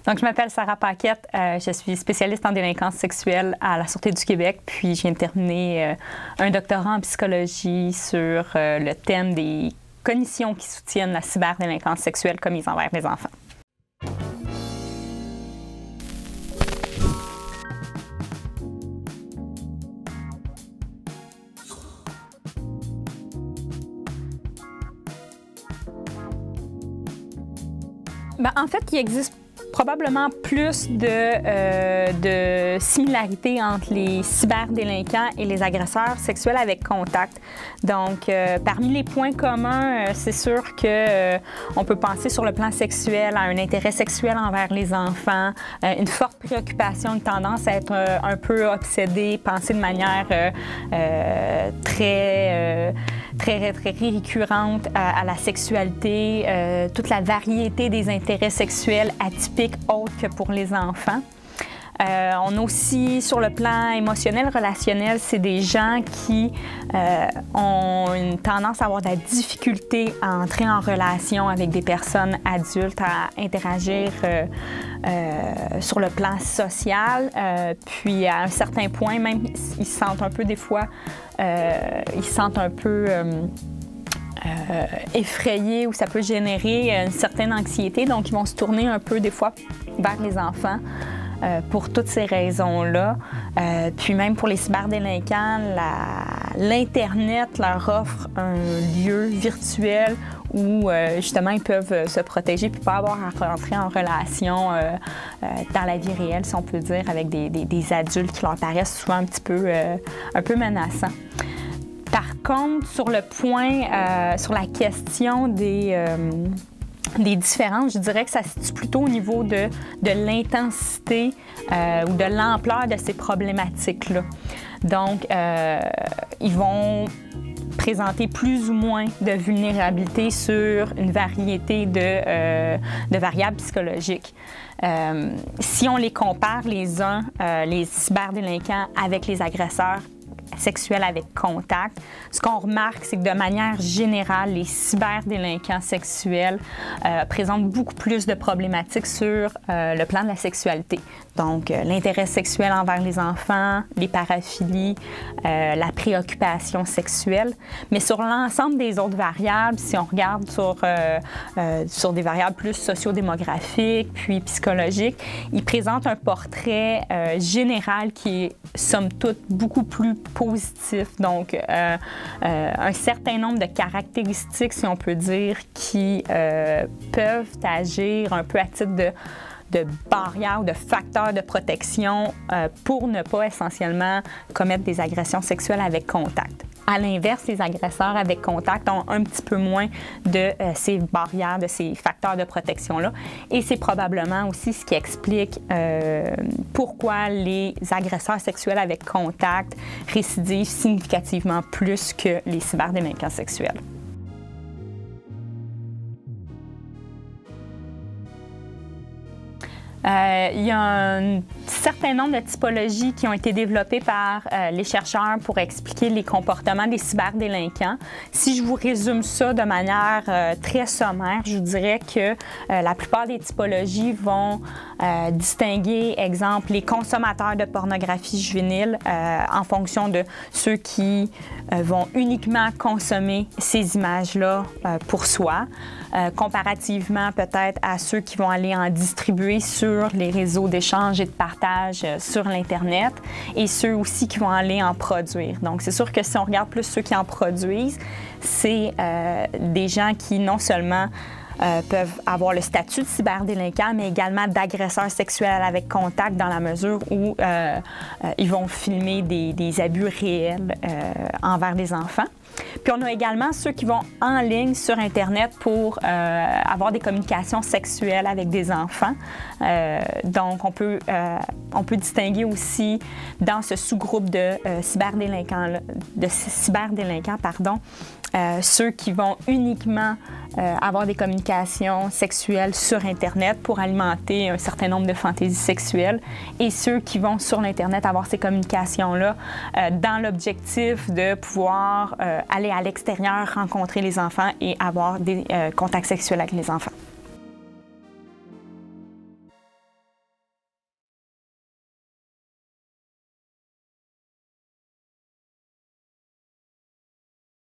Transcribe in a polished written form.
Donc, je m'appelle Sarah Paquette. Je suis spécialiste en délinquance sexuelle à la Sûreté du Québec. Puis, je viens de terminer un doctorat en psychologie sur le thème des cognitions qui soutiennent la cyberdélinquance sexuelle commise envers les enfants. En fait, il existe probablement plus de similarités entre les cyberdélinquants et les agresseurs sexuels avec contact. Donc, parmi les points communs, c'est sûr qu'on peut penser sur le plan sexuel à un intérêt sexuel envers les enfants, une forte préoccupation, une tendance à être un peu obsédé, penser de manière très récurrente à la sexualité, toute la variété des intérêts sexuels atypiques autres que pour les enfants. On a aussi, sur le plan émotionnel, relationnel, c'est des gens qui ont une tendance à avoir de la difficulté à entrer en relation avec des personnes adultes, à interagir sur le plan social. Puis, à un certain point, même, ils se sentent un peu, des fois, effrayés, ou ça peut générer une certaine anxiété. Donc, ils vont se tourner un peu, des fois, vers les enfants pour toutes ces raisons-là. Puis même pour les cyberdélinquants, l'Internet leur offre un lieu virtuel où justement ils peuvent se protéger puis pas avoir à rentrer en relation dans la vie réelle, si on peut dire, avec des adultes qui leur paraissent souvent un peu menaçants. Par contre, sur le point, sur la question des différences, je dirais que ça se situe plutôt au niveau de l'intensité ou de l'ampleur de ces problématiques-là. Donc, ils vont présenter plus ou moins de vulnérabilité sur une variété de variables psychologiques. Si on les compare les uns, les cyberdélinquants avec les agresseurs sexuels avec contact, ce qu'on remarque, c'est que de manière générale, les cyberdélinquants sexuels présentent beaucoup plus de problématiques sur le plan de la sexualité. Donc, l'intérêt sexuel envers les enfants, les paraphilies, la préoccupation sexuelle. Mais sur l'ensemble des autres variables, si on regarde sur des variables plus sociodémographiques puis psychologiques, ils présentent un portrait général qui est, somme toute, beaucoup plus positif. Donc, un certain nombre de caractéristiques, si on peut dire, qui peuvent agir un peu à titre de barrières ou de facteurs de protection pour ne pas essentiellement commettre des agressions sexuelles avec contact. À l'inverse, les agresseurs avec contact ont un petit peu moins de ces barrières, de ces facteurs de protection-là. Et c'est probablement aussi ce qui explique pourquoi les agresseurs sexuels avec contact récidivent significativement plus que les cyberdélinquants sexuels. Il y a un certain nombre de typologies qui ont été développées par les chercheurs pour expliquer les comportements des cyberdélinquants. Si je vous résume ça de manière très sommaire, je vous dirais que la plupart des typologies vont distinguer, exemple, les consommateurs de pornographie juvénile en fonction de ceux qui vont uniquement consommer ces images-là pour soi, comparativement peut-être à ceux qui vont aller en distribuer sur les réseaux d'échange et de partage sur l'Internet, et ceux aussi qui vont aller en produire. Donc, c'est sûr que si on regarde plus ceux qui en produisent, c'est des gens qui non seulement peuvent avoir le statut de cyberdélinquant, mais également d'agresseurs sexuels avec contact, dans la mesure où ils vont filmer des abus réels envers des enfants. Puis on a également ceux qui vont en ligne sur Internet pour avoir des communications sexuelles avec des enfants. Donc, on peut distinguer aussi dans ce sous-groupe de cyberdélinquants, ceux qui vont uniquement avoir des communications sexuelles sur Internet pour alimenter un certain nombre de fantaisies sexuelles, et ceux qui vont sur l'Internet avoir ces communications-là dans l'objectif de pouvoir aller à l'extérieur, rencontrer les enfants et avoir des contacts sexuels avec les enfants.